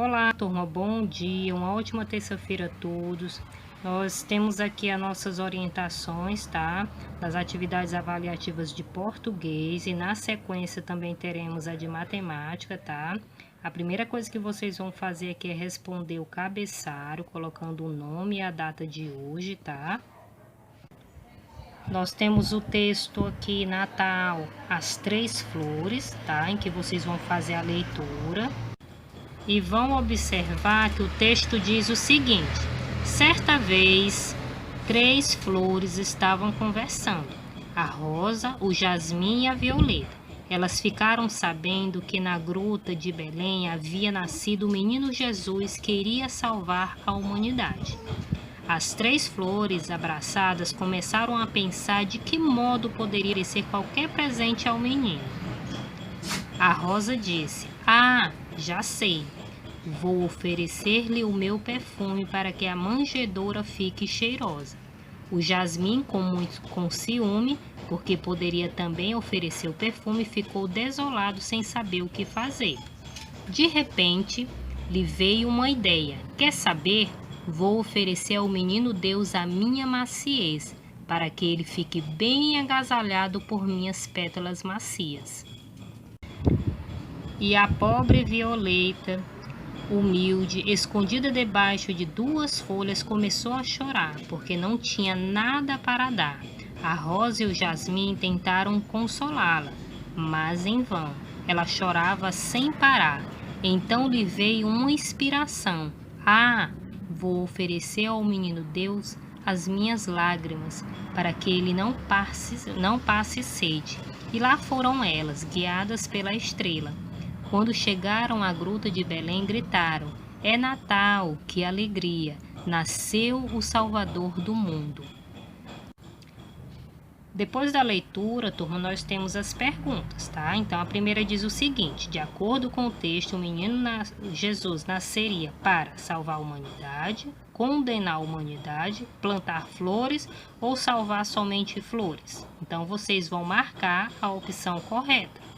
Olá, turma, bom dia, uma ótima terça-feira a todos. Nós temos aqui as nossas orientações, tá? Das atividades avaliativas de português e na sequência também teremos a de matemática, tá? A primeira coisa que vocês vão fazer aqui é responder o cabeçalho, colocando o nome e a data de hoje, tá? Nós temos o texto aqui, Natal, as 3 flores, tá? Em que vocês vão fazer a leitura. E vão observar que o texto diz o seguinte: certa vez, 3 flores estavam conversando, a rosa, o jasmim e a violeta. Elas ficaram sabendo que na gruta de Belém havia nascido o menino Jesus que iria salvar a humanidade. As 3 flores abraçadas começaram a pensar de que modo poderia oferecer qualquer presente ao menino. A rosa disse: "Ah, já sei. Vou oferecer-lhe o meu perfume para que a manjedoura fique cheirosa." O jasmim, com ciúme, porque poderia também oferecer o perfume, ficou desolado sem saber o que fazer. De repente, lhe veio uma ideia. "Quer saber? Vou oferecer ao menino Deus a minha maciez, para que ele fique bem agasalhado por minhas pétalas macias." E a pobre Violeta, humilde, escondida debaixo de 2 folhas, começou a chorar, porque não tinha nada para dar. A rosa e o jasmim tentaram consolá-la, mas em vão. Ela chorava sem parar. Então lhe veio uma inspiração. "Ah, vou oferecer ao menino Deus as minhas lágrimas, para que ele não passe sede." E lá foram elas, guiadas pela estrela. Quando chegaram à gruta de Belém, gritaram: "É Natal, que alegria! Nasceu o Salvador do mundo." Depois da leitura, turma, nós temos as perguntas, tá? Então, a primeira diz o seguinte: de acordo com o texto, o menino Jesus nasceria para salvar a humanidade, condenar a humanidade, plantar flores ou salvar somente flores. Então, vocês vão marcar a opção correta.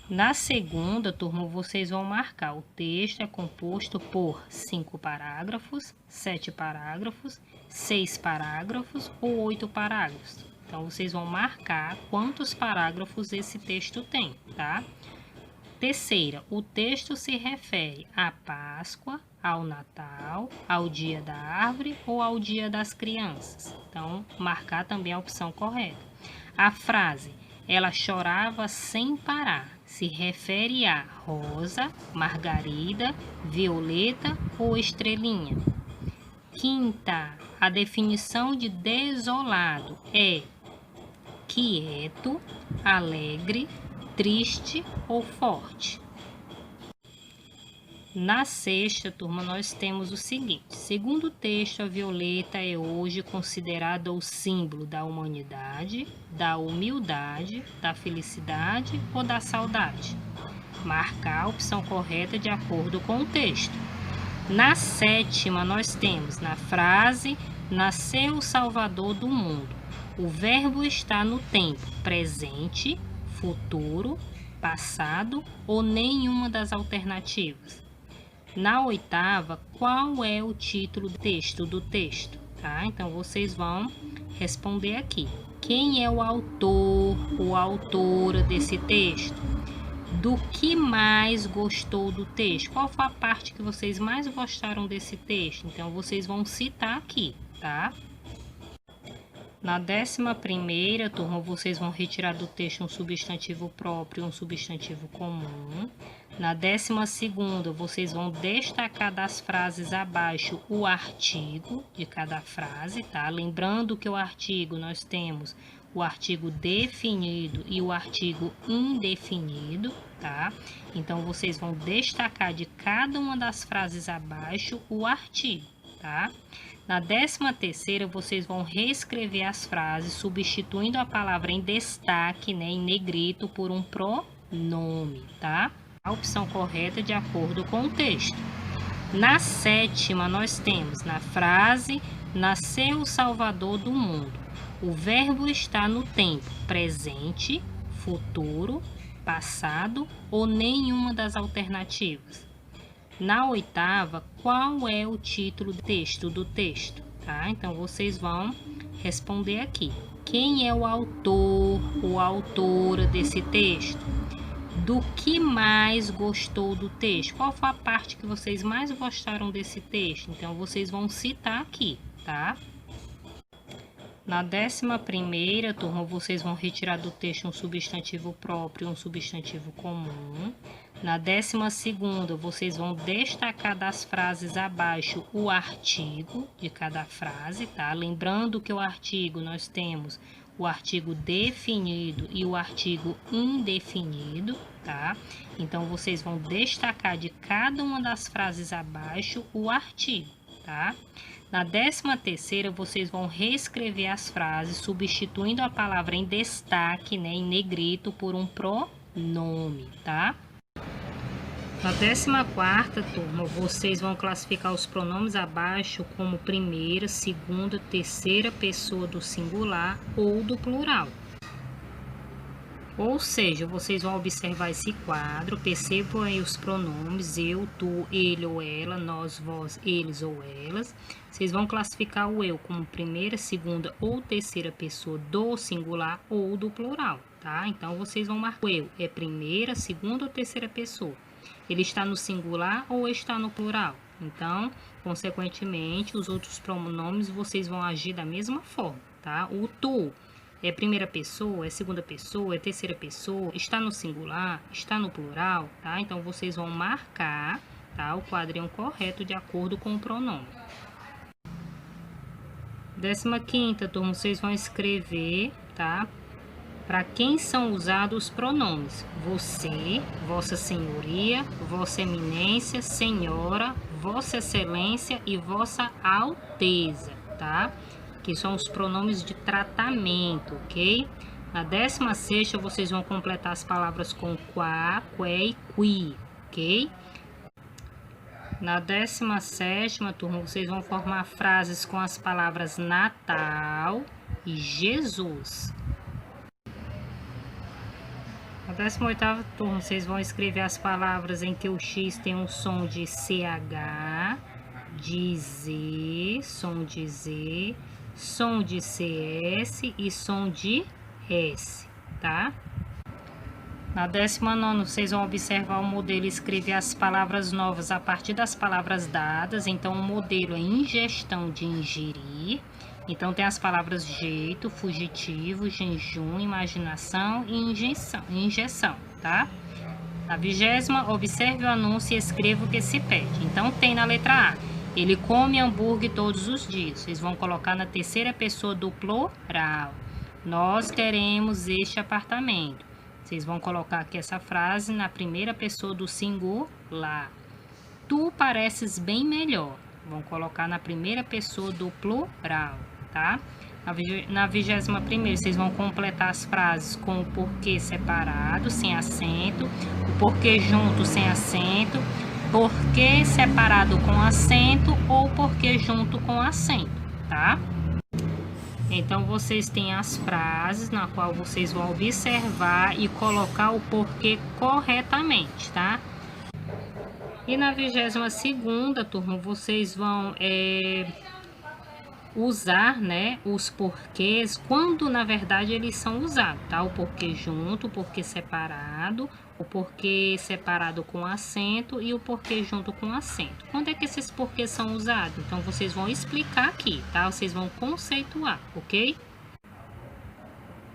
Na segunda, turma, vocês vão marcar: o texto é composto por 5 parágrafos, 7 parágrafos, 6 parágrafos ou 8 parágrafos. Então, vocês vão marcar quantos parágrafos esse texto tem, tá? Terceira, o texto se refere à Páscoa, ao Natal, ao Dia da Árvore ou ao Dia das Crianças. Então, marcar também a opção correta. A frase "ela chorava sem parar" se refere a rosa, margarida, violeta ou estrelinha. Quinta, a definição de desolado é quieto, alegre, triste ou forte. Na sexta, turma, nós temos o seguinte: segundo o texto, a violeta é hoje considerada o símbolo da humanidade, da humildade, da felicidade ou da saudade. Marcar a opção correta de acordo com o texto. Na sétima, nós temos na frase "nasceu o Salvador do mundo", o verbo está no tempo presente, futuro, passado ou nenhuma das alternativas. Na oitava, qual é o título do texto? Tá? Então, vocês vão responder aqui. Quem é o autor ou autora desse texto? Do que mais gostou do texto? Qual foi a parte que vocês mais gostaram desse texto? Então, vocês vão citar aqui, tá? Na 11ª, turma, vocês vão retirar do texto um substantivo próprio e um substantivo comum. Na 12ª, vocês vão destacar das frases abaixo o artigo de cada frase, tá? Lembrando que o artigo nós temos o artigo definido e o artigo indefinido, tá? Então, vocês vão destacar de cada uma das frases abaixo o artigo, tá? Na 13ª, vocês vão reescrever as frases, substituindo a palavra em destaque, né, em negrito, por um pronome, tá? A opção correta de acordo com o texto. Na 7ª, nós temos na frase "nasceu o Salvador do mundo", o verbo está no tempo presente, futuro, passado ou nenhuma das alternativas. Na oitava, qual é o título do texto, tá? Então, vocês vão responder aqui. Quem é o autor ou autora desse texto? Do que mais gostou do texto? Qual foi a parte que vocês mais gostaram desse texto? Então, vocês vão citar aqui, tá? Na 11ª, turma, vocês vão retirar do texto um substantivo próprio e um substantivo comum. Na 12ª, vocês vão destacar das frases abaixo o artigo de cada frase, tá? Lembrando que o artigo nós temos o artigo definido e o artigo indefinido, tá? Então, vocês vão destacar de cada uma das frases abaixo o artigo, tá? Na 13ª, vocês vão reescrever as frases, substituindo a palavra em destaque, né, em negrito, por um pronome, tá? Na 14ª, turma, vocês vão classificar os pronomes abaixo como primeira, segunda, terceira pessoa do singular ou do plural. Ou seja, vocês vão observar esse quadro, percebam aí os pronomes eu, tu, ele ou ela, nós, vós, eles ou elas. Vocês vão classificar o eu como primeira, segunda ou terceira pessoa do singular ou do plural, tá? Então, vocês vão marcar o eu é primeira, segunda ou terceira pessoa. Ele está no singular ou está no plural? Então, consequentemente, os outros pronomes vocês vão agir da mesma forma, tá? O tu é primeira pessoa, é segunda pessoa, é terceira pessoa, está no singular, está no plural, tá? Então, vocês vão marcar, tá, o quadrinho correto de acordo com o pronome. 15ª, turma, vocês vão escrever, tá? Para quem são usados os pronomes? Você, Vossa Senhoria, Vossa Eminência, Senhora, Vossa Excelência e Vossa Alteza, tá? Que são os pronomes de tratamento, ok? Na 16ª, vocês vão completar as palavras com qua, que e qui, ok? Na 17ª, turma, vocês vão formar frases com as palavras Natal e Jesus. Na 18ª, turma, vocês vão escrever as palavras em que o X tem um som de CH, de Z, som de Z, som de CS e som de S, tá? Na 19ª, vocês vão observar o modelo e escrever as palavras novas a partir das palavras dadas. Então, o modelo é ingestão de ingerir. Então, tem as palavras jeito, fugitivo, jejum, imaginação e injeção, tá? Na 20ª, observe o anúncio e escreva o que se pede. Então, tem na letra A, ele come hambúrguer todos os dias. Vocês vão colocar na terceira pessoa do plural. Nós teremos este apartamento. Vocês vão colocar aqui essa frase na primeira pessoa do singular. Tu pareces bem melhor. Vão colocar na primeira pessoa do plural, tá? Na 21ª, vocês vão completar as frases com o porquê separado, sem acento, o porquê junto, sem acento, porquê separado com acento ou porquê junto com acento, tá? Então, vocês têm as frases na qual vocês vão observar e colocar o porquê corretamente, tá? E na 22ª, turma, vocês vão usar, né, os porquês quando, na verdade, eles são usados, tá? O porquê junto, o porquê separado, o porquê separado com acento e o porquê junto com acento. Quando é que esses porquês são usados? Então, vocês vão explicar aqui, tá? Vocês vão conceituar, ok?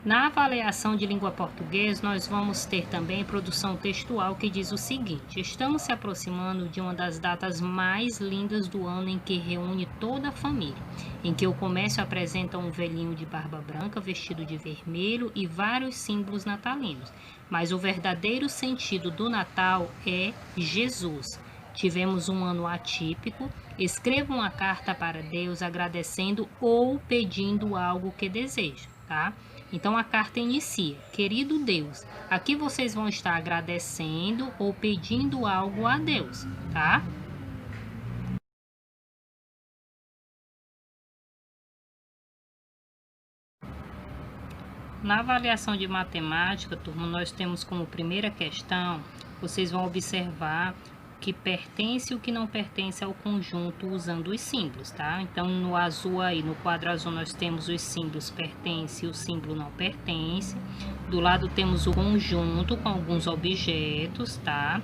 Na avaliação de língua portuguesa, nós vamos ter também produção textual que diz o seguinte: estamos se aproximando de uma das datas mais lindas do ano em que reúne toda a família, em que o comércio apresenta um velhinho de barba branca vestido de vermelho e vários símbolos natalinos. Mas o verdadeiro sentido do Natal é Jesus. Tivemos um ano atípico. Escreva uma carta para Deus agradecendo ou pedindo algo que deseja, tá? Então, a carta inicia: querido Deus, aqui vocês vão estar agradecendo ou pedindo algo a Deus, tá? Na avaliação de matemática, turma, nós temos como primeira questão, vocês vão observar que pertence e o que não pertence ao conjunto usando os símbolos, tá? Então, no azul aí, no quadro azul, nós temos os símbolos pertence e o símbolo não pertence. Do lado temos o conjunto com alguns objetos, tá?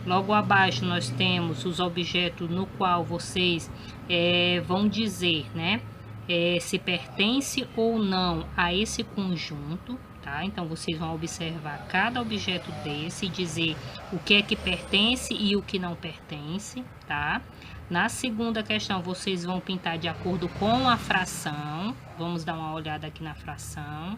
Logo abaixo nós temos os objetos no qual vocês vão dizer, né? Se pertence ou não a esse conjunto, tá? Então, vocês vão observar cada objeto desse e dizer o que é que pertence e o que não pertence, tá? Na segunda questão, vocês vão pintar de acordo com a fração. Vamos dar uma olhada aqui na fração.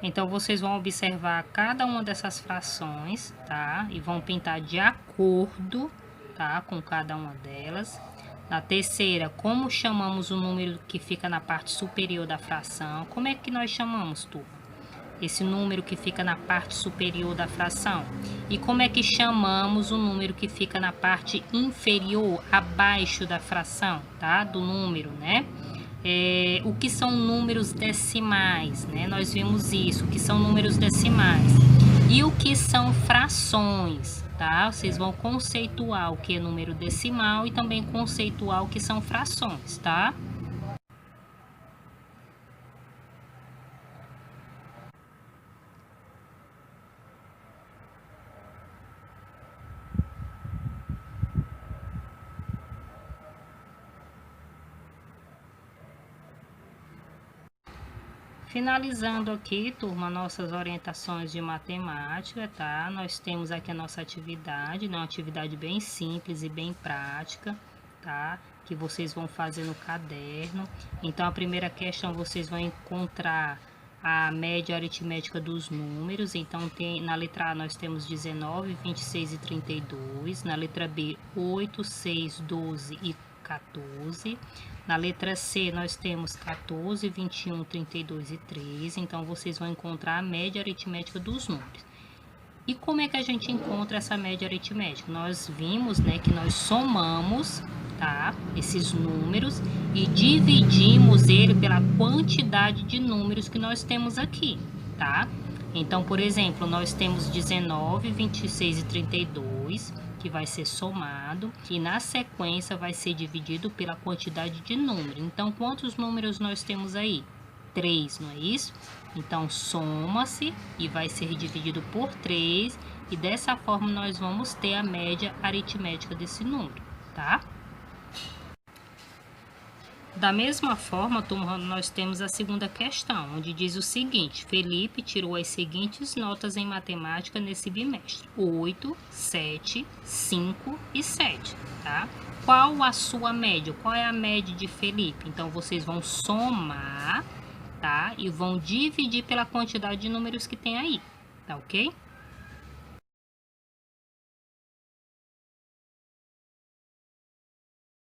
Então, vocês vão observar cada uma dessas frações, tá? E vão pintar de acordo, tá? Com cada uma delas. Na terceira, como chamamos o número que fica na parte superior da fração? Como é que nós chamamos, turma? Esse número que fica na parte superior da fração. E como é que chamamos o número que fica na parte inferior, abaixo da fração, tá? Do número, né? O que são números decimais, né? Nós vimos isso, o que são números decimais. E o que são frações, tá? Vocês vão conceituar o que é número decimal e também conceituar o que são frações, tá? Finalizando aqui, turma, nossas orientações de matemática, tá? Nós temos aqui a nossa atividade, né? Uma atividade bem simples e bem prática, tá? Que vocês vão fazer no caderno. Então, a primeira questão, vocês vão encontrar a média aritmética dos números. Então, na letra A nós temos 19, 26 e 32. Na letra B, 8, 6, 12 e 14. Na letra C, nós temos 14, 21, 32 e 13. Então, vocês vão encontrar a média aritmética dos números. E como é que a gente encontra essa média aritmética? Nós vimos, né, que nós somamos, tá, esses números e dividimos ele pela quantidade de números que nós temos aqui, tá? Então, por exemplo, nós temos 19, 26 e 32, que vai ser somado, e na sequência vai ser dividido pela quantidade de números. Então, quantos números nós temos aí? 3, não é isso? Então, soma-se e vai ser dividido por 3, e dessa forma nós vamos ter a média aritmética desse número, tá? Da mesma forma, turma, nós temos a segunda questão, onde diz o seguinte: Felipe tirou as seguintes notas em matemática nesse bimestre: 8, 7, 5 e 7, tá? Qual a sua média? Qual é a média de Felipe? Então, vocês vão somar, tá? E vão dividir pela quantidade de números que tem aí, tá ok?